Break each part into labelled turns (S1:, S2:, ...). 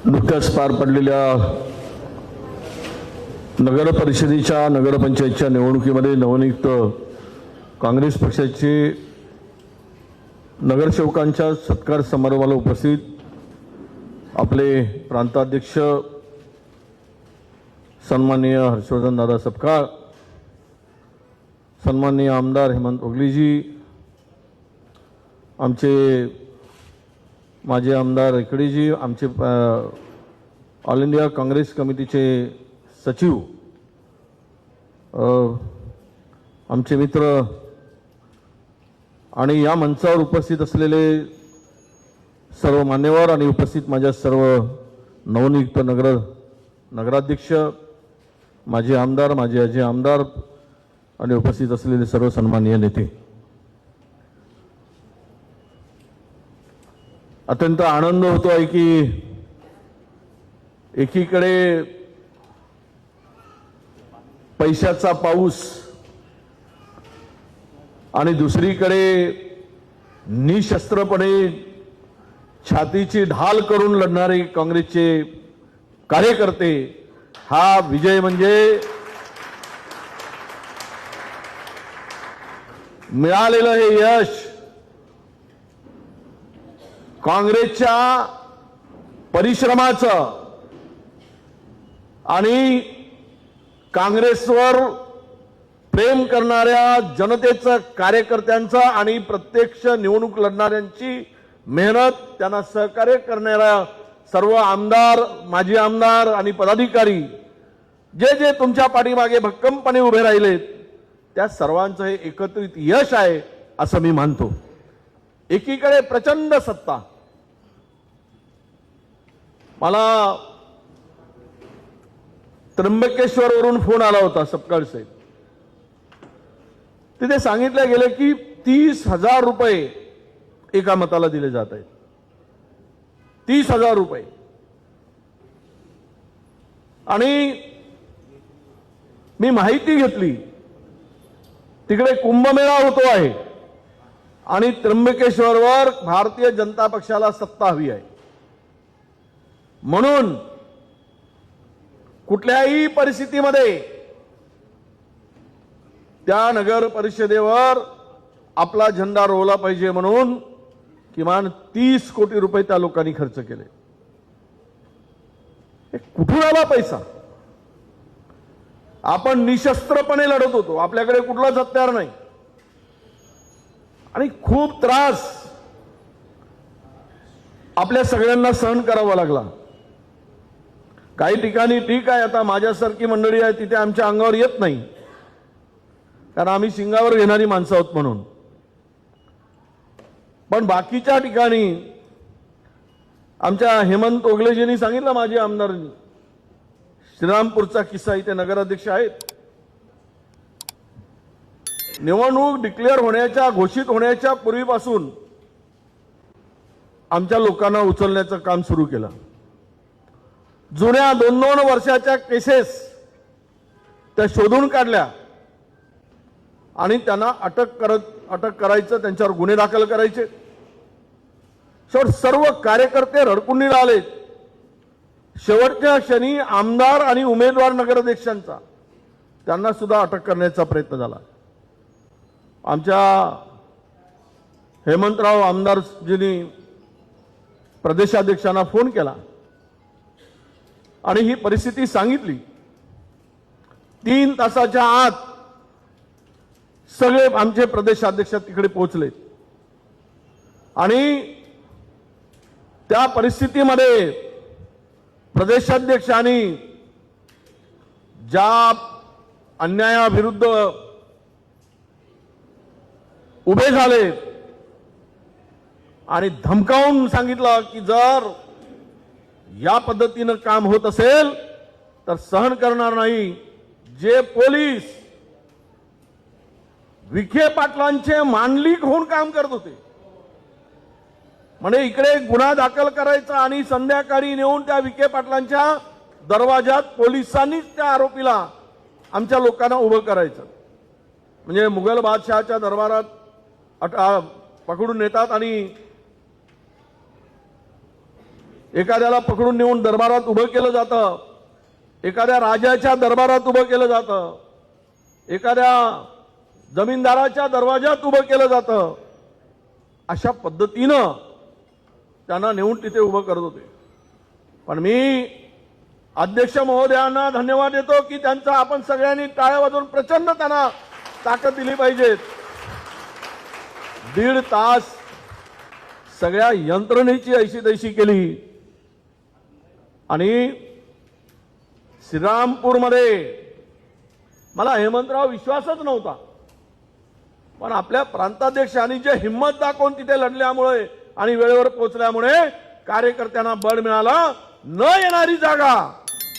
S1: नुकत्याच पार पडलेल्या नगर परिषदेच्या नगरपंचायतच्या निवडणुकीमध्ये नवनियुक्त काँग्रेस पक्षाचे नगरसेवकांच्या सत्कार समारंभाला उपस्थित आपले प्रांताध्यक्ष सन्माननीय हर्षवर्धन दादा सपकाळ, सन्माननीय आमदार हेमंत ओगलेजी, आमचे माजी आमदार इकडेजी, आमचे ऑल इंडिया काँग्रेस कमिटीचे सचिव, आमचे मित्र आणि या मंचावर उपस्थित असलेले सर्व मान्यवर आणि उपस्थित माझ्या सर्व नवनियुक्त नगराध्यक्ष, माजी आमदार, माजी अजय आमदार आणि उपस्थित असलेले सर्व सन्माननीय नेते, अत्यंत आनंद होतो आहे की एकीकडे पैशाचा पाऊस आणि दुसरीकडे निशस्त्रपणे छातीची ढाल करून लढणारे काँग्रेसचे कार्यकर्ते, हा विजय म्हणजे मिळालेलं हे यश काँग्रेसच्या परिश्रमाचं आणि काँग्रेसवर प्रेम करणाऱ्या जनतेचं, कार्यकर्त्यांचं आणि प्रत्यक्ष निवडणूक लढणाऱ्यांची मेहनत, त्यांना सहकार्य करणाऱ्या सर्व आमदार, माजी आमदार आणि पदाधिकारी जे जे तुमच्या पाठीमागे भक्कमपणे उभे राहिलेत, त्या सर्वांचं हे एकत्रित यश आहे असं मी मानतो. एकीकडे प्रचंड सत्ता, मला त्र्यंबकेश्वरवरून फोन आला होता सपकाळ साहेब, तिथे सांगितलं गेलं की 30,000 रुपये एका मताला दिले जात आहेत. 30,000 रुपये. आणि मी माहिती घेतली, तिकडे कुंभमेळा होतो आहे आणि त्र्यंबकेश्वरवर भारतीय जनता पक्षाला सत्ता हवी आहे, म्हणून कुठल्याही परिस्थितीमध्ये त्या नगर परिषदेवर आपला झेंडा रोवला पाहिजे म्हणून किमान 30 कोटी रुपये त्या लोकांनी खर्च केले. कुठून आला पैसा? आपण निशस्त्रपणे लढत होतो, आपल्याकडे कुठलाच हत्यार नाही आणि खूप त्रास आपल्या सगळ्यांना सहन करावा लागला. काही ठिकाणी ठीक आहे, आता माझ्यासारखी मंडळी आहे तिथे आमच्या अंगावर येत नाही, कारण आम्ही शिंगावर घेणारी माणसं आहोत म्हणून. पण बाकीच्या ठिकाणी आमच्या हेमंत ओगलेजींनी सांगितलं, माझे आमदारांनी, श्रीरामपूरचा किस्सा, इथे नगराध्यक्ष आहेत, निवडणूक डिक्लेअर होण्याच्या, घोषित होण्याच्या पूर्वीपासून आमच्या लोकांना उचलण्याचं काम सुरू केलं. जुन्या 2-2 वर्षाच्या केसेस त्या शोधून काढल्या आणि त्यांना अटक करायचं, त्यांच्यावर गुन्हे दाखल करायचे. सर्व कार्यकर्ते रडकुंडीला आले. शेवटच्या क्षणी आमदार आणि उमेदवार नगराध्यक्षांचा, त्यांना सुद्धा अटक करण्याचा प्रयत्न झाला. आमच्या हेमंतराव आमदारजींनी प्रदेशाध्यक्षांना फोन केला आणि ही परिस्थिती सांगितली. 3 तासाच्या आत सगळे आमचे प्रदेशाध्यक्ष तिकडे पोहोचले आणि त्या परिस्थितीमध्ये प्रदेशाध्यक्षांनी ज्या अन्यायाविरुद्ध उभे झाले आणि धमकावून सांगितलं की जर या पद्धतीनं काम होत असेल तर सहन करणार नाही. जे पोलीस विखे पाटलांचे मांडलिक होऊन काम करत होते, म्हणजे इकडे गुन्हा दाखल करायचा आणि संध्याकाळी नेऊन त्या विखे पाटलांच्या दरवाजात पोलिसांनीच त्या आरोपीला, आमच्या लोकांना उभं करायचं. म्हणजे मुघल बादशहाच्या दरबारात पकडून नेतात आणि एखाद्याला पकडून नेऊन दरबारात उभं केलं जातं, एखाद्या राजाच्या दरबारात उभं केलं जातं, एखाद्या जमीनदाराच्या दरवाजात उभं केलं जातं. अशा पद्धतीनं त्यांना नेऊन तिथे उभं करत होते. पण मी अध्यक्ष महोदयांना धन्यवाद देतो की त्यांचा आपण सगळ्यांनी टाळ्या वाजवून प्रचंड त्यांना ताकद दिली पाहिजे. 1.5 तास सगळ्या यंत्रणेची ऐशी तैशी केली आणि श्रीरामपूरमध्ये मला हेमंतराव विश्वासच नव्हता, पण आपल्या प्रांताध्यक्षांनी जे हिम्मत दाखवून तिथे लढल्यामुळे आणि वेळेवर पोहोचल्यामुळे कार्यकर्त्यांना बळ मिळालं. न येणारी जागा,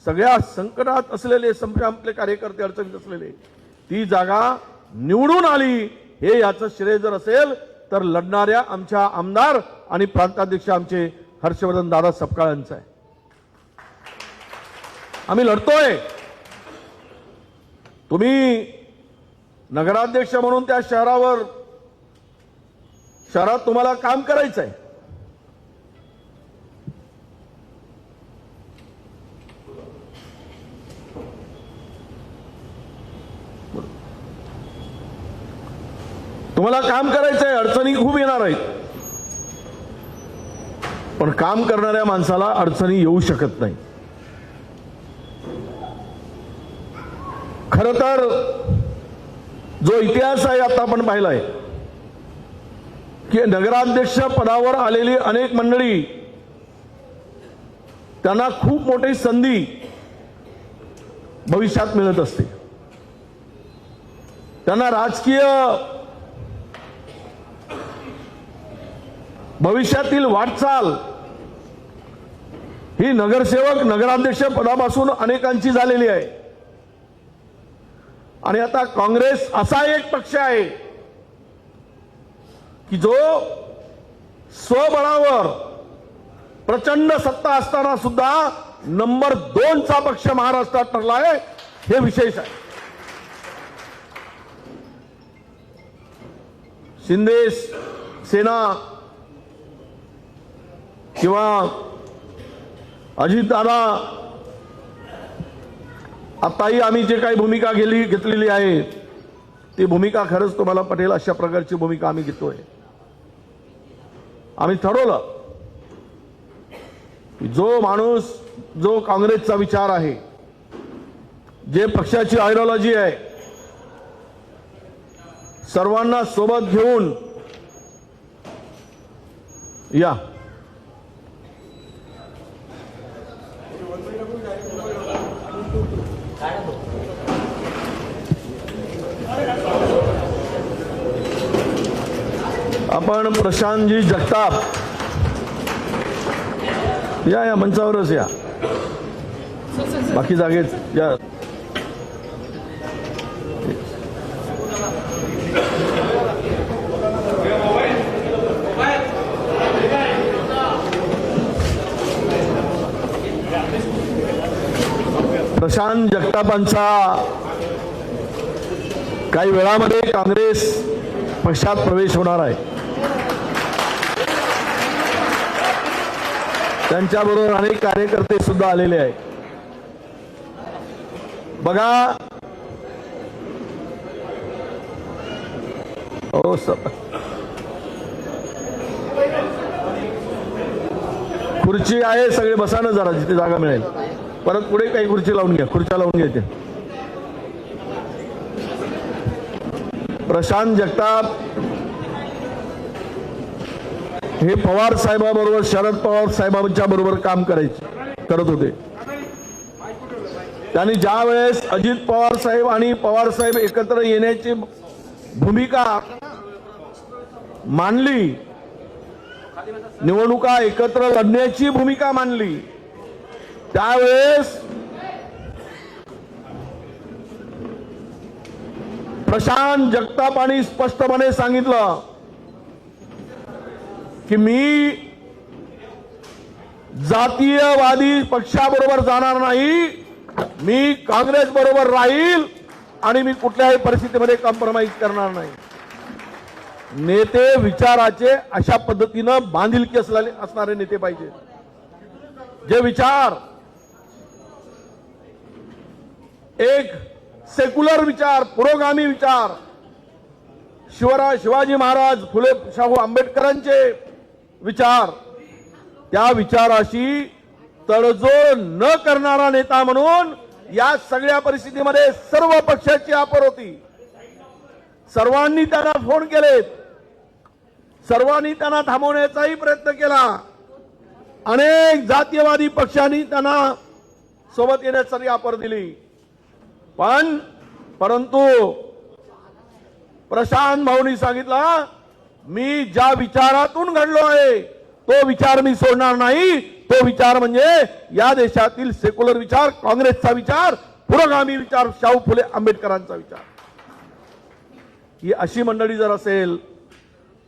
S1: सगळ्या संकटात असलेले आपले कार्यकर्ते अडचणीत असलेले, ती जागा निवडून आली. हे याचं श्रेय जर असेल तर लढणाऱ्या आमच्या आमदार आणि प्रांताध्यक्ष आमचे हर्षवर्धन दादा सपकाळ यांचं आहे. आम्ही लढतोय. तुम्ही नगराध्यक्ष म्हणून त्या शहरात तुम्हाला काम करायचं आहे. तुम्हाला काम करायचं आहे. अडचणी खूप येणार आहेत, पण काम करणाऱ्या माणसाला अडचणी येऊ शकत नाही. खरं तर जो इतिहास आहे आता आपण पाहिलाय की नगराध्यक्ष पदावर आलेली अनेक मंडळी, त्यांना खूप मोठी संधी भविष्यात मिळत असते. त्यांना राजकीय भविष्यातील वाटचाल ही नगरसेवक नगराध्यक्ष पदापासून अनेकांची झालेली आहे. आणि आता काँग्रेस असा एक पक्ष आहे की जो स्वबळावर प्रचंड सत्ता असताना सुद्धा नंबर 2 चा पक्ष महाराष्ट्रात ठरलाय. हे विशेष आहे. शिंदे सेना किंवा अजितदादा, आताही आम्ही जे काही भूमिका घेतलेली आहे ती भूमिका खरंच तुम्हाला पटेल अशा प्रकारची भूमिका आम्ही घेतोय. आम्ही ठरवलं की जो माणूस, जो काँग्रेसचा विचार आहे, जे पक्षाची आयडिओलॉजी आहे, सर्वांना सोबत घेऊन या. आपण प्रशांतजी जगताप या मंचावरच या, बाकी जागेच या. प्रशांत जगतापांचा काही वेळामध्ये काँग्रेस पक्षात प्रवेश होणार आहे. त्यांच्याबरोबर अनेक कार्यकर्ते सुद्धा आलेले आहेत. बघा, हो सर, खुर्ची आहे, सगळे बसा ना जरा, जिथे जागा मिळेल. परत पुढे काही खुर्ची लावून घ्या, खुर्च्या लावून घ्यायच्या. प्रशांत जगताप हे पवार साहेबांबरोबर, शरद पवार साहेबांच्या बरोबर काम करत होते. त्यांनी ज्या वेळेस अजित पवार साहेब आणि पवार साहेब एकत्र येण्याची भूमिका मांडली, निवडणुका एकत्र लढण्याची भूमिका मांडली, त्यावेळेस प्रशांत जगतापांनी स्पष्टपणे सांगितलं की मी जातीयवादी पक्षाबरोबर जाणार नाही, मी काँग्रेस बरोबर राहील आणि मी कुठल्याही परिस्थितीमध्ये कॉम्प्रोमाइज करणार नाही. नेते विचाराचे अशा पद्धतीनं बांधिलकी असणारे नेते पाहिजे. जे विचार एक सेक्युलर विचार, पुरोगामी विचार, शिवाजी महाराज, फुले शाहू आंबेडकरांचे विचार, त्या विचाराशी तडजोड न करणारा नेता म्हणून या सगळ्या परिस्थितीमध्ये सर्व पक्षाची आपर होती. सर्वांनी त्यांना फोन केलेत, सर्वांनी त्यांना थांबवण्याचाही प्रयत्न केला. अनेक जातीयवादी पक्षांनी त्यांना सोबत येण्यासाठी आपर दिली. परंतु प्रशांत भाऊंनी सांगितलं, मी ज्या विचारातून घडलो आहे तो विचार मी सोडणार नाही. तो विचार म्हणजे या देशातील सेक्युलर विचार, काँग्रेसचा विचार, पुरोगामी विचार, शाहू फुले आंबेडकरांचा विचार. ही अशी मंडळी जर असेल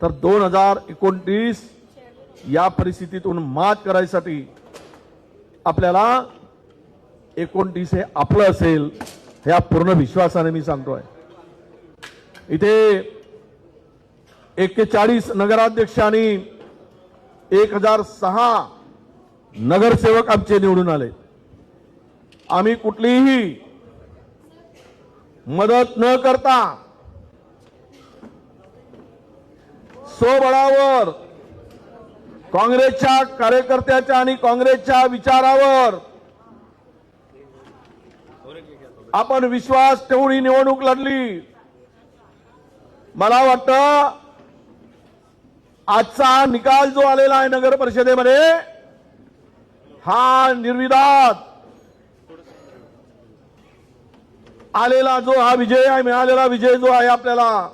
S1: तर 2029 या परिस्थितीतून मात करायसाठी आपल्याला 29 हे आपलं असेल, ह्या पूर्ण विश्वासाने मी सांगतोय. इथे 41 नगराध्यक्षांनी 1006 नगरसेवक आमचे निवडून आले. आम्ही कुठलीही मदत न करता स्वबळावर काँग्रेसच्या कार्यकर्त्याच्या आणि काँग्रेसच्या विचारावर आपण विश्वास ठेवून ही निवडणूक लढली. मला वाटतं आजचा निकाल जो आलेला आहे नगर परिषदेमध्ये, हा निर्विवाद आलेला जो हा विजय आहे, मिळालेला विजय जो आहे आपल्याला,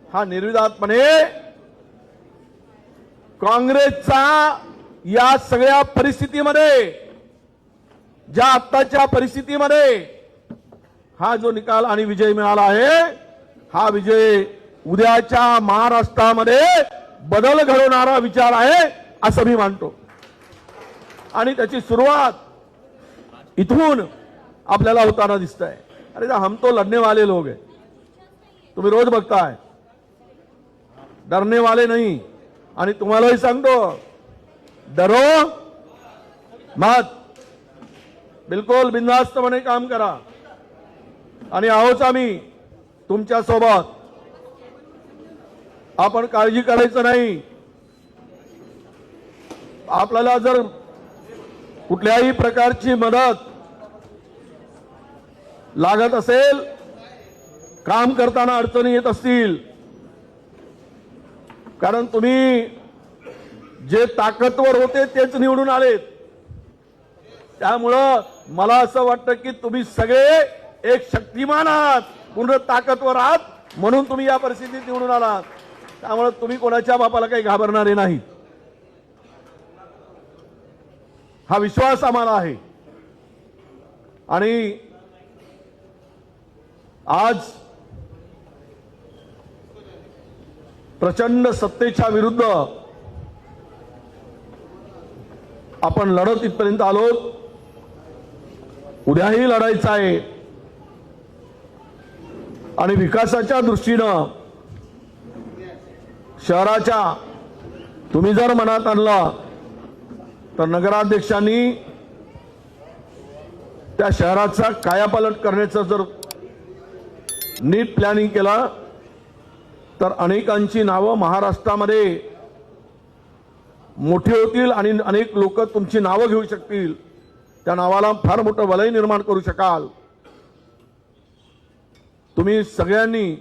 S1: हा निर्विवादपणे काँग्रेसचा या सगळ्या परिस्थितीमध्ये, ज्या आत्ताच्या परिस्थितीमध्ये हा जो निकाल आणि विजय मिळाला आहे, हा विजय उद्याच्या महाराष्ट्रामध्ये बदल घडवणारा विचार आहे असं मी मानतो. आणि त्याची सुरुवात इथून आपल्याला होताना दिसतंय. अरे हम तो लढने वाले लोग हैं, तुम्ही रोज बघताय, डरने वाले नहीं. आणि तुम्हालाही सांगतो, डरो मत, बिलकुल बिनधास्तपणे काम करा. आणि आहोत आम्ही तुमच्या सोबत, आपण काळजी करायचं नाही. आपल्याला जर कुठल्याही प्रकारची मदत लागत असेल, काम करताना अडचणी येत असतील, कारण तुम्ही जे ताकदवर होते तेच निवडून आलेत, त्यामुळं मला असं वाटतं की तुम्ही सगळे एक शक्तिमान आहात, पूर्ण ताकदवर आहात, म्हणून तुम्ही या परिस्थितीत निवडून आलात. त्यामुळे तुम्ही कोणाच्या बापाला काही घाबरणारे नाही, हा विश्वास आम्हाला आहे. आणि आज प्रचंड सत्तेच्या विरुद्ध आपण लढत इथपर्यंत आलो, उद्याही लढायचं आहे. आणि विकासाच्या दृष्टीनं शहराच्या तुम्ही जर मनात आणला तर नगराध्यक्षांनी त्या शहराचा कायापालट करण्याचं जर नीट प्लॅनिंग केला तर अनेकांची नावं महाराष्ट्रामध्ये मोठी होतील आणि अनेक लोक तुमची नावं घेऊ शकतील. त्या नावाला फार मोठं वलय निर्माण करू शकाल. तुम्ही सगळ्यांनी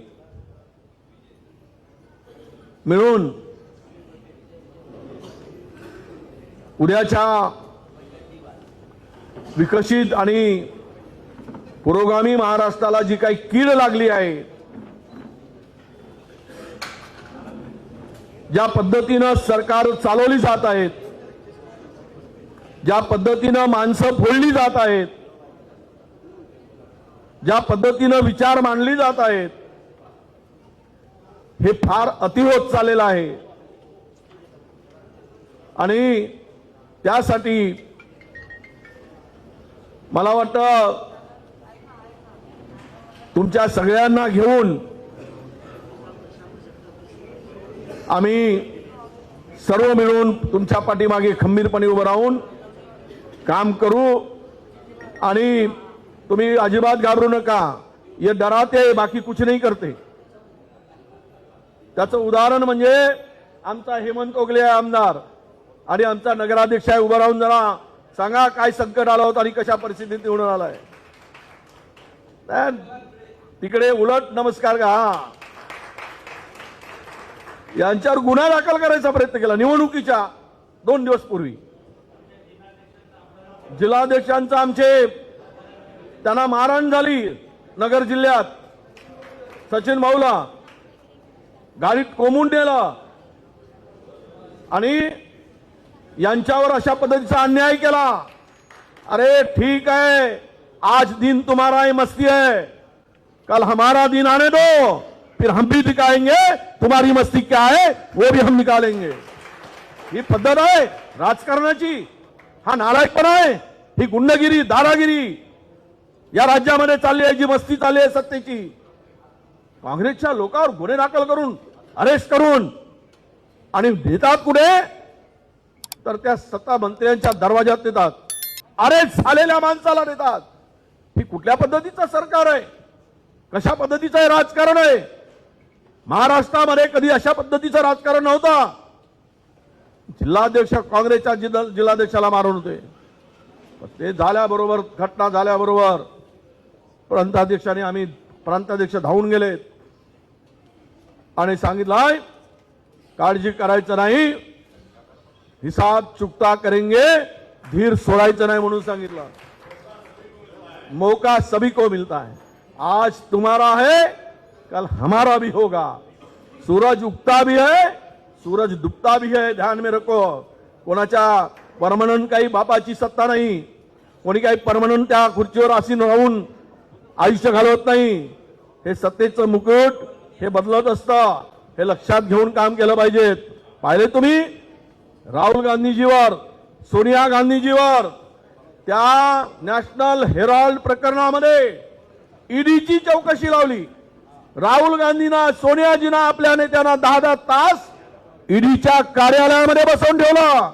S1: मिळून उद्याच्या विकसित आणि पुरोगामी महाराष्ट्राला जी काही कीड लागली आहे, ज्या पद्धतीनं सरकार चालवली जात आहेत, ज्या पद्धतीनं माणसं फोडली जात आहेत, ज्या पद्धतीनं विचार मांडली जात आहेत, हे फार अति होत चाललेलं आहे. आणि त्यासाठी मला वाटतं तुमच्या सगळ्यांना घेऊन आम्ही सर्व मिळून तुमच्या पाठीमागे खंबीरपणे उभं राहून काम करू आणि तुम्ही अजिबात घाबरू नका. ये डराते बाकी कुछ नहीं करते. त्याचं उदाहरण म्हणजे आमचा हेमंत ओगले आमदार आणि आमचा नगराध्यक्ष आहे. उभं राहून जरा सांगा काय संकट आलं होतं आणि कशा परिस्थितीत निवडून आलाय. तिकडे उलट नमस्कार का यांच्यावर गुन्हा दाखल करायचा प्रयत्न केला निवडणुकीच्या 2 दिवस पूर्वी. जिल्हाध्यक्षांचा आमचे त्यांना मारहाण झाली नगर जिल्ह्यात. सचिन भाऊला गाडीत कोंबून नेलं आणि यांच्यावर अशा पद्धतीचा अन्याय केला. अरे ठीक है, आज दिन तुम्हारा है, मस्ती है, कल हमारा दिन आने दो, फिर हम भी दिखाएंगे तुम्हारी मस्ती क्या है वो भी हम निकालेंगे. ही पद्धत आहे राजकारणाची. हा नालायकपणा आहे. ही गुंडगिरी दादागिरी या राज्यामध्ये चालली आहे. जी मस्ती चालली आहे सत्तेची. काँग्रेसच्या लोकांवर गुन्हे दाखल करून अरेस्ट करून आणि देतात कुठे तर त्या सत्ता मंत्र्यांच्या दरवाजात देतात. अरेस्ट झालेल्या माणसाला देतात. ही कुठल्या पद्धतीचं सरकार आहे? कशा पद्धतीचं आहे राजकारण आहे? महाराष्ट्रामध्ये कधी अशा पद्धतीचं राजकारण नव्हतं. जिल्हाध्यक्ष काँग्रेसच्या जिल्हाध्यक्षाला मारून होते. ते झाल्याबरोबर घटना झाल्याबरोबर प्रांताध्यक्षाने आम्ही प्रांताध्यक्ष धावून गेलेत आणि सांगितलं काळजी करायचं नाही, हिसाब चुकता करेंगे, धीर सोडायचं नाही म्हणून सांगितलं. मौका सभी को मिलता है. आज तुम्हारा है, कल हमारा भी होगा. सूरज उगता भी है, सूरज डूबता भी है. ध्यान में रखो. कोणाच्या परमनंट काही बापाची सत्ता नाही. कोणी काही परमनंट त्या खुर्चीवर आसीन राहून आयुष्य घालवत नाही. हे सत्तेचं मुकुट हे बदलत असतं. हे लक्षात घेऊन काम केलं पाहिजे. पाहिले तुम्ही राहुल गांधीजीवर, सोनिया गांधीजीवर त्या नॅशनल हेराल्ड प्रकरणामध्ये ईडीची चौकशी लावली. राहुल गांधींना सोनियाजींना आपल्या नेत्यांना 10-10 तास ईडीच्या कार्यालयामध्ये बसवून ठेवलं.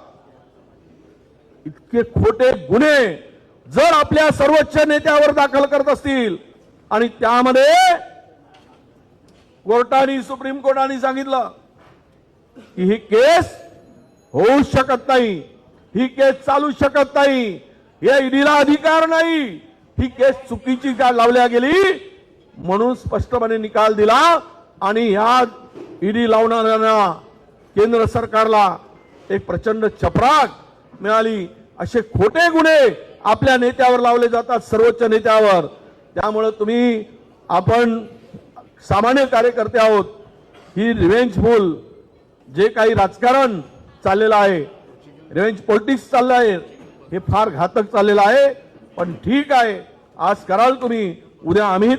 S1: इतके खोटे गुन्हे जर आपल्या सर्वोच्च नेत्यावर दाखल करत असतील आणि त्यामध्ये कोर्टाने सुप्रीम कोर्टाने सांगितलं की ही केस होऊ शकत नाही, ही केस चालू शकत नाही, या ईडीला अधिकार नाही, ही केस चुकीची का लावल्या गेली म्हणून स्पष्टपणे निकाल दिला. आणि ह्या ईडी लावणाऱ्यांना केंद्र सरकारला एक प्रचंड चपराक मिळाली. असे खोटे गुन्हे आपल्या नेत्यावर लावले जातात, सर्वोच्च नेत्यावर. त्यामुळे आपण सामान्य कार्यकर्ते आहोत. ही रिव्हेंजफुल जे काही राजकारण चाललेलं आहे, रिव्हेंज पॉलिटिक्स चाललं आहे, हे फार घातक चाललेलं आहे. पण ठीक आहे, आज कराल तुम्ही, उद्या आम्ही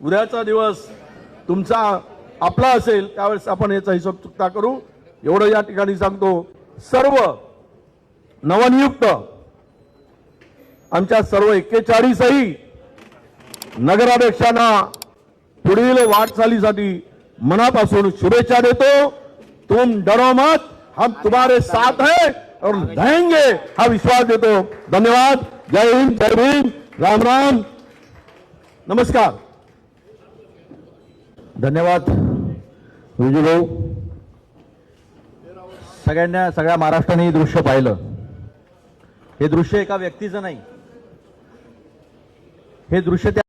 S1: उद्याचा दिवस तुमचा आपला असेल, त्यावेळेस आपण याचा हिशोब चुकता करू. एवढं या ठिकाणी सांगतो. सर्व नवनियुक्त आमच्या सर्व 41 नगराध्यक्षांना पुढील वाटचालीसाठी मनापासून शुभेच्छा देतो. तुम डरो मत, हम तुम्हारे साथ हैं और रहेंगे हा विश्वास देतो. धन्यवाद. जय हिंद, जय भीम, राम राम, नमस्कार.
S2: धन्यवाद विजू भाऊ. सगळ्या महाराष्ट्राने हे दृश्य पाहिलं. हे दृश्य एका व्यक्तीचं नाही, हे दृश्य त्या